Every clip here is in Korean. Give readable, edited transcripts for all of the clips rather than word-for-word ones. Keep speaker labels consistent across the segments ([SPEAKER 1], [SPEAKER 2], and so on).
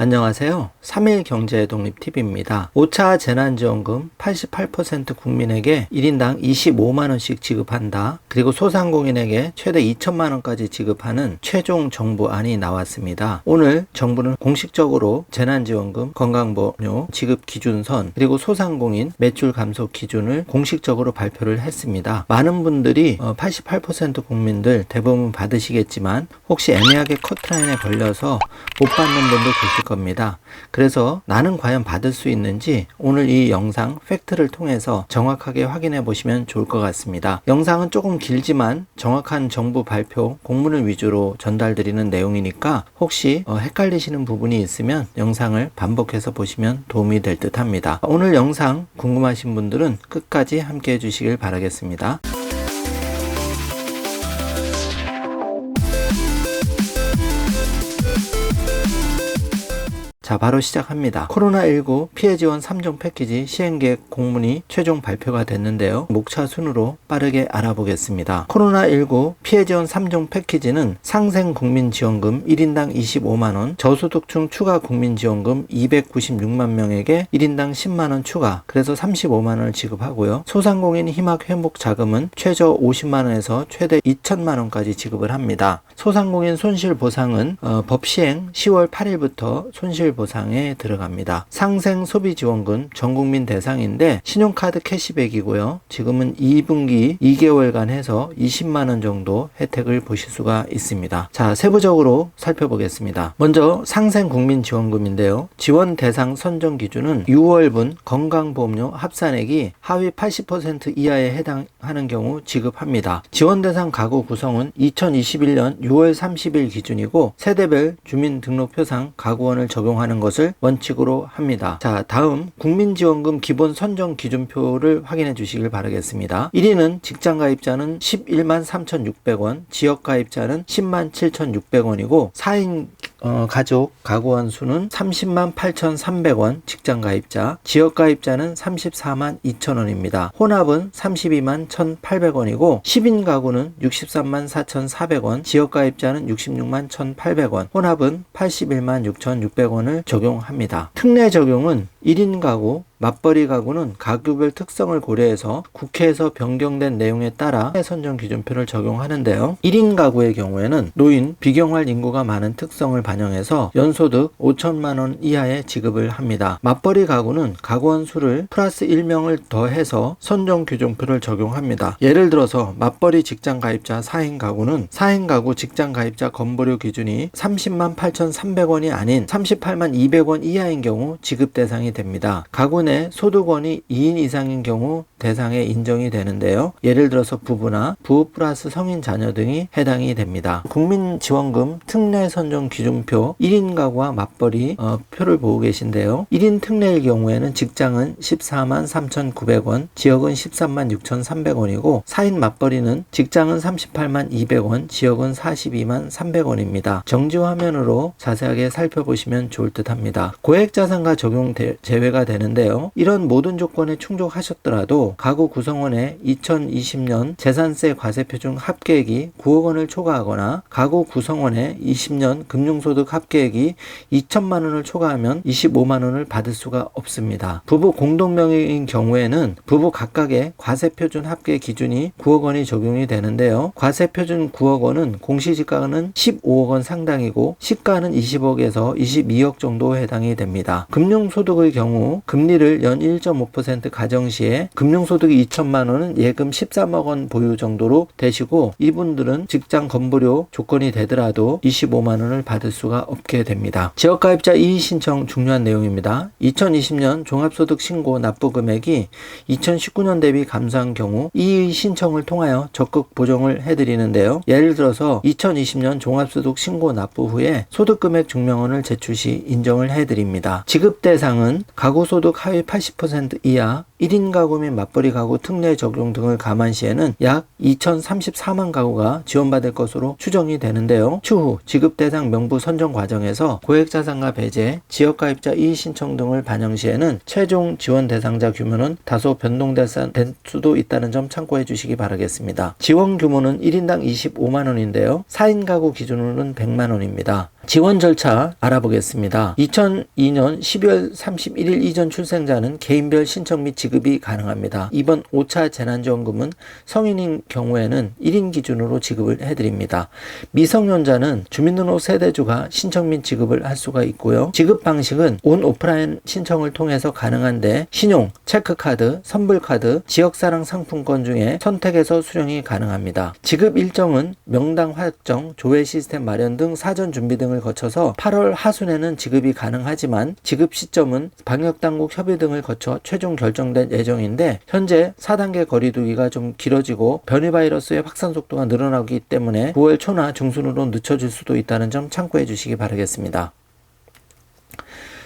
[SPEAKER 1] 안녕하세요. 3일 경제 독립TV입니다. 5차 재난지원금 88% 국민에게 1인당 25만원씩 지급한다. 그리고 소상공인에게 최대 2천만원까지 지급하는 최종 정부안이 나왔습니다. 오늘 정부는 공식적으로 재난지원금, 건강보험료, 지급 기준선, 그리고 소상공인 매출 감소 기준을 공식적으로 발표를 했습니다. 많은 분들이 88% 국민들 대부분 받으시겠지만 혹시 애매하게 커트라인에 걸려서 못 받는 분도 계실 겁니다. 그래서 나는 과연 받을 수 있는지 오늘 이 영상 팩트를 통해서 정확하게 확인해 보시면 좋을 것 같습니다. 영상은 조금 길지만 정확한 정부 발표 공문을 위주로 전달드리는 내용이니까 혹시 헷갈리시는 부분이 있으면 영상을 반복해서 보시면 도움이 될 듯 합니다. 오늘 영상 궁금하신 분들은 끝까지 함께 해주시길 바라겠습니다. 자, 바로 시작합니다. 코로나19 피해 지원 3종 패키지 시행계획 공문이 최종 발표가 됐는데요. 목차 순으로 빠르게 알아보겠습니다. 코로나19 피해 지원 3종 패키지는 상생 국민지원금 1인당 25만원, 저소득층 추가 국민지원금 296만 명에게 1인당 10만원 추가, 그래서 35만원을 지급하고요. 소상공인 희망 회복 자금은 최저 50만원에서 최대 2천만원까지 지급을 합니다. 소상공인 손실보상은 법 시행 10월 8일부터 손실보상에 들어갑니다. 상생 소비지원금 전국민 대상인데 신용카드 캐시백이고요. 지금은 2분기 2개월간 해서 20만원 정도 혜택을 보실 수가 있습니다. 자, 세부적으로 살펴보겠습니다. 먼저 상생 국민지원금인데요. 지원 대상 선정 기준은 6월분 건강보험료 합산액이 하위 80% 이하에 해당하는 경우 지급합니다. 지원 대상 가구 구성은 2021년 6월 30일 기준이고 세대별 주민등록표상 가구원을 적용하는 것을 원칙으로 합니다. 자, 다음 국민지원금 기본 선정 기준표를 확인해 주시길 바라겠습니다. 1위는 직장가입자는 11만 3,600원, 지역가입자는 10만 7,600원이고 4인 가족 가구원 수는 30만 8,300원 직장가입자, 지역가입자는 34만 2천원입니다. 혼합은 32만 1,800원이고 10인 가구는 63만 4,400원, 지역가입자는 66만 1,800원, 혼합은 81만 6,600원을 적용합니다. 특례 적용은 1인 가구, 맞벌이 가구는 가구별 특성을 고려해서 국회에서 변경된 내용에 따라 선정 기준표를 적용하는데요. 1인 가구의 경우에는 노인, 비경활 인구가 많은 특성을 반영해서 연소득 5천만원 이하의 지급을 합니다. 맞벌이 가구는 가구원 수를 플러스 1명을 더해서 선정 기준표를 적용합니다. 예를 들어서 맞벌이 직장 가입자 4인 가구는 4인 가구 직장 가입자 건보료 기준이 30만 8,300원이 아닌 38만 200원 이하인 경우 지급 대상이 됩니다. 가구 내 소득원이 2인 이상인 경우 대상에 인정이 되는데요. 예를 들어서 부부나 부부 플러스 성인 자녀 등이 해당이 됩니다. 국민지원금 특례 선정 기준표 1인 가구와 맞벌이 표를 보고 계신데요. 1인 특례일 경우에는 직장은 14만 3,900원, 지역은 13만 6,300원이고 4인 맞벌이는 직장은 38만 200원, 지역은 42만 300원입니다. 정지 화면으로 자세하게 살펴보시면 좋을 듯 합니다. 고액자산가 적용 제외가 되는데요. 이런 모든 조건에 충족하셨더라도 가구 구성원의 2020년 재산세 과세표준 합계액이 9억 원을 초과하거나 가구 구성원의 20년 금융소득 합계액이 2천만 원을 초과하면 25만 원을 받을 수가 없습니다. 부부 공동명의인 경우에는 부부 각각의 과세표준 합계 기준이 9억 원이 적용이 되는데요. 과세표준 9억 원은 공시지가는 15억 원 상당이고 시가는 20억에서 22억 정도 해당이 됩니다. 금융소득의 경우 금리를 연 1.5% 가정시에 금융소득이 2천만 원은 예금 13억 원 보유 정도로 되시고 이분들은 직장 건보료 조건이 되더라도 25만 원을 받을 수가 없게 됩니다. 지역가입자 이의 신청 중요한 내용입니다. 2020년 종합소득 신고 납부 금액이 2019년 대비 감소한 경우 이의 신청을 통하여 적극 보정을 해드리는데요. 예를 들어서 2020년 종합소득 신고 납부 후에 소득금액 증명원을 제출 시 인정을 해드립니다. 지급 대상은 가구소득 하위 80% 이하 1인 가구 및 맞벌이 가구 특례 적용 등을 감안시에는 약 2,034만 가구가 지원받을 것으로 추정이 되는데요. 추후 지급 대상 명부 선정 과정에서 고액자산가 배제, 지역가입자 이의 신청 등을 반영 시에는 최종 지원 대상자 규모는 다소 변동될 수도 있다는 점 참고해 주시기 바라겠습니다. 지원 규모는 1인당 25만 원인데요. 4인 가구 기준으로는 100만 원입니다. 지원 절차 알아보겠습니다. 2002년 12월 31일 이전 출생자는 개인별 신청 및 지급이 가능합니다. 이번 5차 재난지원금은 성인인 경우에는 1인 기준으로 지급을 해드립니다. 미성년자는 주민등록 세대주가 신청 및 지급을 할 수가 있고요. 지급 방식은 온 오프라인 신청을 통해서 가능한데 신용, 체크카드, 선불카드, 지역사랑 상품권 중에 선택해서 수령이 가능합니다. 지급 일정은 명당 확정, 조회 시스템 마련 등 사전 준비 등을 거쳐서 8월 하순에는 지급이 가능하지만 지급 시점은 방역당국 협의 등을 거쳐 최종 결정된 예정인데 현재 4단계 거리두기가 좀 길어지고 변이 바이러스의 확산 속도가 늘어나기 때문에 9월 초나 중순으로 늦춰질 수도 있다는 점 참고해 주시기 바라겠습니다.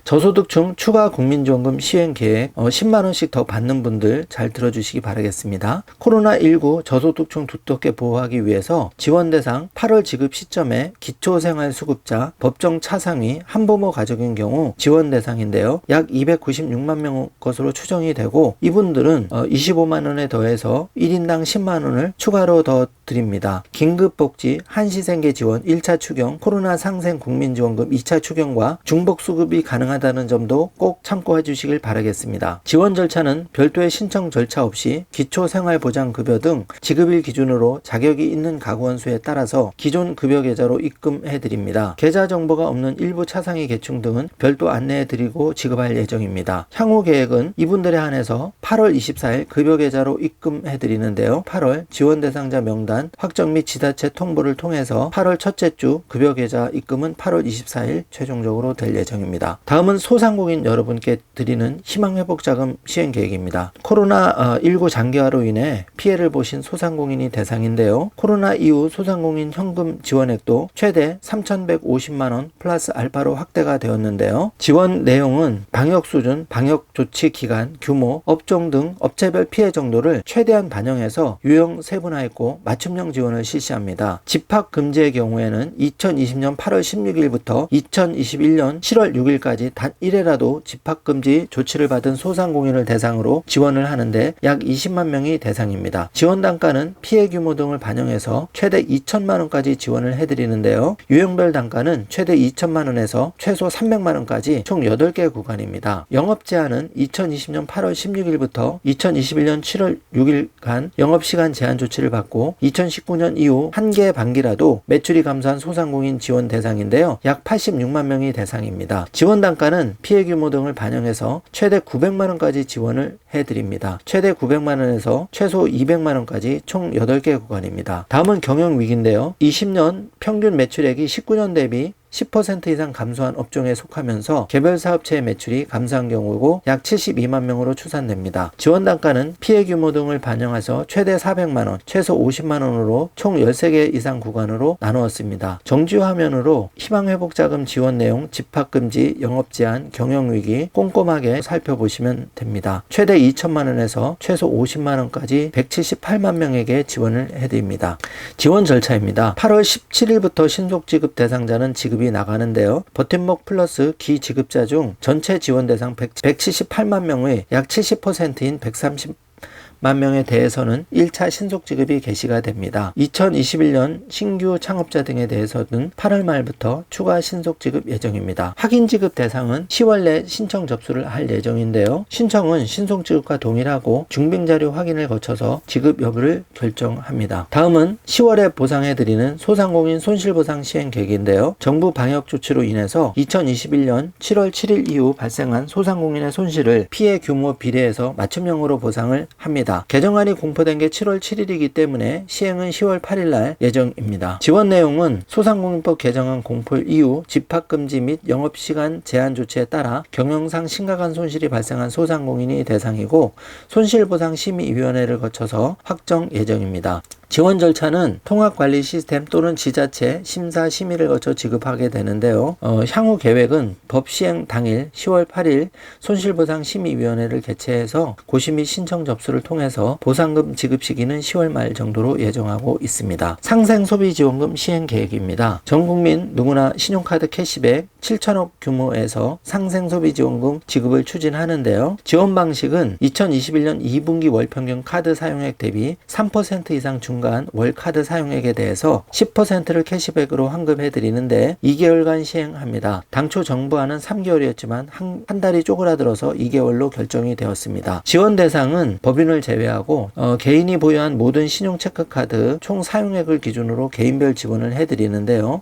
[SPEAKER 1] 저소득층 추가 국민지원금 시행 계획 10만원씩 더 받는 분들 잘 들어주시기 바라겠습니다. 코로나19 저소득층 두텁게 보호하기 위해서 지원 대상 8월 지급 시점에 기초생활수급자, 법정 차상위, 한부모 가족인 경우 지원 대상인데요. 약 296만 명 것으로 추정이 되고 이분들은 25만원에 더해서 1인당 10만원을 추가로 더 드립니다. 긴급복지, 한시생계 지원 1차 추경, 코로나 상생 국민지원금 2차 추경과 중복수급이 가능하다는 점도 꼭 참고해 주시길 바라겠습니다. 지원 절차는 별도의 신청 절차 없이 기초생활보장급여 등 지급일 기준으로 자격이 있는 가구원 수에 따라서 기존 급여 계좌로 입금해 드립니다. 계좌 정보가 없는 일부 차상위 계층 등은 별도 안내해 드리고 지급할 예정입니다. 향후 계획은 이분들에 한해서 8월 24일 급여 계좌로 입금해 드리는데요. 8월 지원 대상자 명단 확정 및 지자체 통보를 통해서 8월 첫째 주 급여 계좌 입금은 8월 24일 최종적으로 될 예정입니다. 다음은 소상공인 여러분께 드리는 희망회복자금 시행 계획입니다. 코로나19 장기화로 인해 피해를 보신 소상공인이 대상인데요. 코로나 이후 소상공인 현금 지원액도 최대 3,150만원 플러스 알파로 확대가 되었는데요. 지원 내용은 방역 수준, 방역 조치 기간, 규모, 업종 등 업체별 피해 정도를 최대한 반영해서 유형 세분화했고 맞춤형 지원을 실시합니다. 집합 금지의 경우에는 2020년 8월 16일부터 2021년 7월 6일까지 단 1회라도 집합금지 조치를 받은 소상공인을 대상으로 지원을 하는데 약 20만 명이 대상입니다. 지원 단가는 피해 규모 등을 반영해서 최대 2천만 원까지 지원을 해드리는데요. 유형별 단가는 최대 2천만 원에서 최소 300만 원까지 총 8개 구간입니다. 영업 제한은 2020년 8월 16일부터 2021년 7월 6일간 영업시간 제한 조치를 받고 2019년 이후 한 개 반기라도 매출이 감소한 소상공인 지원 대상인데요. 약 86만 명이 대상입니다. 지원 단가는 피해 규모 등을 반영해서 최대 900만 원까지 지원을 해드립니다. 최대 900만 원에서 최소 200만 원까지 총 8개 구간입니다. 다음은 경영위기인데요. 20년 평균 매출액이 19년 대비 10% 이상 감소한 업종에 속하면서 개별 사업체의 매출이 감소한 경우고 약 72만 명으로 추산됩니다. 지원 단가는 피해 규모 등을 반영해서 최대 400만 원, 최소 50만 원으로 총 13개 이상 구간으로 나누었습니다. 정지 화면으로 희망회복자금 지원 내용, 집합금지, 영업제한, 경영위기 꼼꼼하게 살펴보시면 됩니다. 최대 2천만 원에서 최소 50만 원까지 178만 명에게 지원을 해드립니다. 지원 절차입니다. 8월 17일부터 신속지급 대상자는 지급이 나가는데요. 버팀목 플러스 기지급자 중 전체 지원 대상 178만 명의 약 70%인 130만 명에 대해서는 1차 신속지급이 개시가 됩니다. 2021년 신규 창업자 등에 대해서는 8월 말부터 추가 신속지급 예정입니다. 확인지급 대상은 10월 내 신청 접수를 할 예정인데요. 신청은 신속지급과 동일하고 중빙자료 확인을 거쳐서 지급 여부를 결정합니다. 다음은 10월에 보상해드리는 소상공인 손실보상 시행 계획인데요. 정부 방역 조치로 인해서 2021년 7월 7일 이후 발생한 소상공인의 손실을 피해 규모 비례해서 맞춤형으로 보상을 합니다. 개정안이 공포된 게 7월 7일이기 때문에 시행은 10월 8일 날 예정입니다. 지원 내용은 소상공인법 개정안 공포 이후 집합금지 및 영업시간 제한 조치에 따라 경영상 심각한 손실이 발생한 소상공인이 대상이고 손실보상심의위원회를 거쳐서 확정 예정입니다. 지원 절차는 통합관리 시스템 또는 지자체 심사 심의를 거쳐 지급하게 되는데요. 향후 계획은 법 시행 당일 10월 8일 손실보상심의위원회를 개최해서 고시 및 신청 접수를 통해서 보상금 지급 시기는 10월 말 정도로 예정하고 있습니다. 상생소비지원금 시행 계획입니다. 전국민 누구나 신용카드 캐시백 7천억 규모에서 상생소비지원금 지급을 추진하는데요. 지원 방식은 2021년 2분기 월평균 카드 사용액 대비 3% 이상 증가 2년간 월 카드 사용액에 대해서 10%를 캐시백으로 환급해 드리는데 2개월간 시행합니다. 당초 정부안은 3개월이었지만 한 달이 쪼그라들어서 2개월로 결정이 되었습니다. 지원 대상은 법인을 제외하고 개인이 보유한 모든 신용체크카드 총 사용액을 기준으로 개인별 지원을 해드리는데요.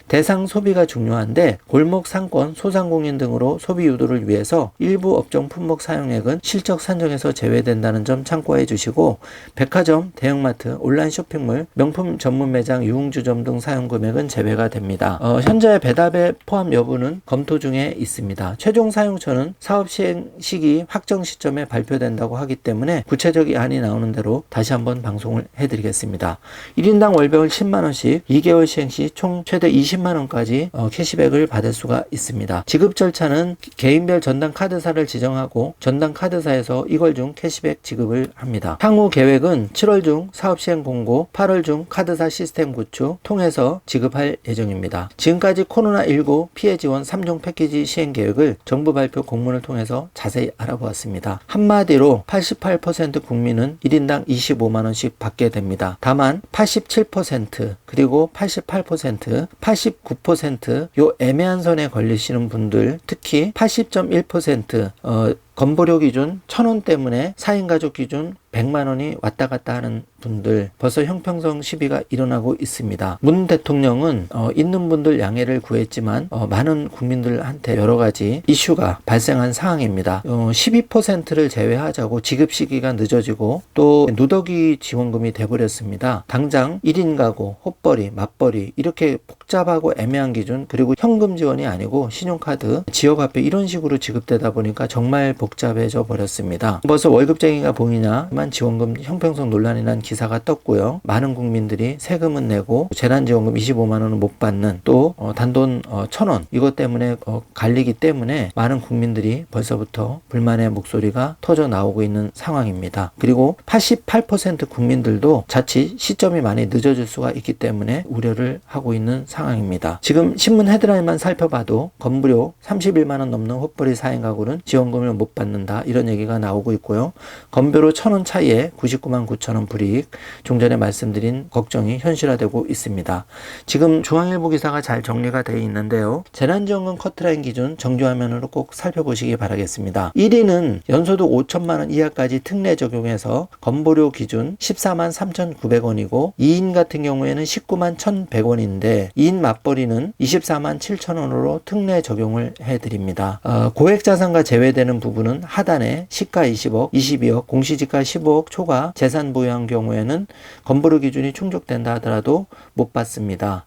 [SPEAKER 1] 대상 소비가 중요한데 골목 상권, 소상공인 등으로 소비 유도를 위해서 일부 업종 품목 사용액은 실적 산정에서 제외된다는 점 참고해 주시고, 백화점, 대형마트, 온라인 쇼핑몰, 명품 전문 매장, 유흥주점 등 사용 금액은 제외가 됩니다. 현재 배달앱 포함 여부는 검토 중에 있습니다. 최종 사용처는 사업 시행 시기 확정 시점에 발표된다고 하기 때문에 구체적인 안이 나오는 대로 다시 한번 방송을 해드리겠습니다. 1인당 월별 10만원씩 2개월 시행 시 총 최대 20만원까지 캐시백을 받을 수가 있습니다. 지급 절차는 개인별 전담 카드사를 지정하고 전담 카드사에서 이걸 중 캐시백 지급을 합니다. 향후 계획은 7월 중 사업 시행 공고, 8월 중 카드사 시스템 구축 통해서 지급할 예정입니다. 지금까지 코로나19 피해 지원 3종 패키지 시행 계획을 정부 발표 공문을 통해서 자세히 알아보았습니다. 한마디로 88% 국민은 1인당 25만원씩 받게 됩니다. 다만 87% 그리고 88%, 89% 요 애매한 선에 걸리시는 분들, 특히 80.1% 건보료 기준 1,000원 때문에 4인 가족 기준 100만원이 왔다 갔다 하는 분들, 벌써 형평성 시비가 일어나고 있습니다. 문 대통령은 있는 분들 양해를 구했지만 많은 국민들한테 여러 가지 이슈가 발생한 상황입니다. 12%를 제외하자고 지급 시기가 늦어지고 또 누더기 지원금이 돼버렸습니다. 당장 1인 가구, 헛벌이, 맞벌이 이렇게 복잡하고 애매한 기준, 그리고 현금 지원이 아니고 신용카드, 지역화폐 이런 식으로 지급되다 보니까 정말 복잡해져 버렸습니다. 벌써 월급쟁이가 봉이냐만 지원금 형평성 논란이 난 기사가 떴고요. 많은 국민들이 세금은 내고 재난지원금 25만원은 못 받는, 또 단돈 1,000원 이것 때문에 갈리기 때문에 많은 국민들이 벌써부터 불만의 목소리가 터져 나오고 있는 상황입니다. 그리고 88% 국민들도 자칫 시점이 많이 늦어질 수가 있기 때문에 우려를 하고 있는 상황입니다. 지금 신문 헤드라인만 살펴봐도 건보료 31만원 넘는 헛벌이 4인 가구는 지원금을 못 받는다 이런 얘기가 나오고 있고요. 건보료 1,000원 차이에 99만 9천원 불이익, 좀 전에 말씀드린 걱정이 현실화되고 있습니다. 지금 중앙일보 기사가 잘 정리가 되어 있는데요. 재난지원금 커트라인 기준 정규화면으로 꼭 살펴보시기 바라겠습니다. 1위는 연소득 5천만원 이하까지 특례 적용해서 건보료 기준 14만 3,900원이고 2인 같은 경우에는 19만 1,100원인데 2인 맞벌이는 24만 7천원으로 특례 적용을 해드립니다. 고액자산가 제외되는 부분은 하단에 시가 20억, 22억, 공시지가 15억 초과 재산 보유한 경우에는 건보료 기준이 충족된다 하더라도 못 받습니다.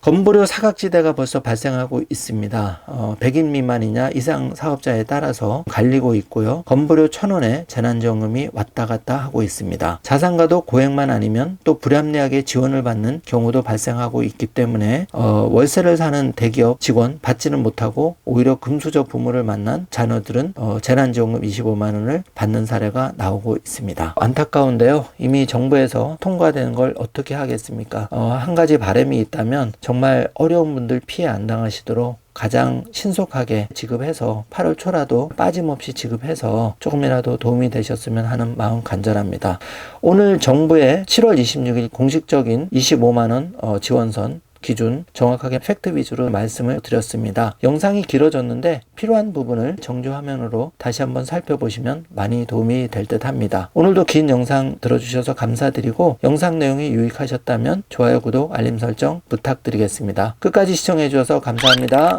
[SPEAKER 1] 건보료 사각지대가 벌써 발생하고 있습니다. 100인 미만이냐 이상 사업자에 따라서 갈리고 있고요. 건보료 1,000원에 재난지원금이 왔다 갔다 하고 있습니다. 자산가도 고액만 아니면 또 불합리하게 지원을 받는 경우도 발생하고 있기 때문에 월세를 사는 대기업 직원 받지는 못하고 오히려 금수저 부모를 만난 자녀들은 재난지원금 25만원을 받는 사례가 나오고 있습니다. 안타까운데요. 이미 정부에서 통과되는 걸 어떻게 하겠습니까? 한 가지 바람이 있다면 정말 어려운 분들 피해 안 당하시도록 가장 신속하게 지급해서 8월 초라도 빠짐없이 지급해서 조금이라도 도움이 되셨으면 하는 마음 간절합니다. 오늘 정부의 7월 26일 공식적인 25만원 지원선 기준 정확하게 팩트 위주로 말씀을 드렸습니다. 영상이 길어졌는데 필요한 부분을 정주 화면으로 다시 한번 살펴보시면 많이 도움이 될 듯 합니다. 오늘도 긴 영상 들어주셔서 감사드리고 영상 내용이 유익하셨다면 좋아요, 구독, 알림 설정 부탁드리겠습니다. 끝까지 시청해 주셔서 감사합니다.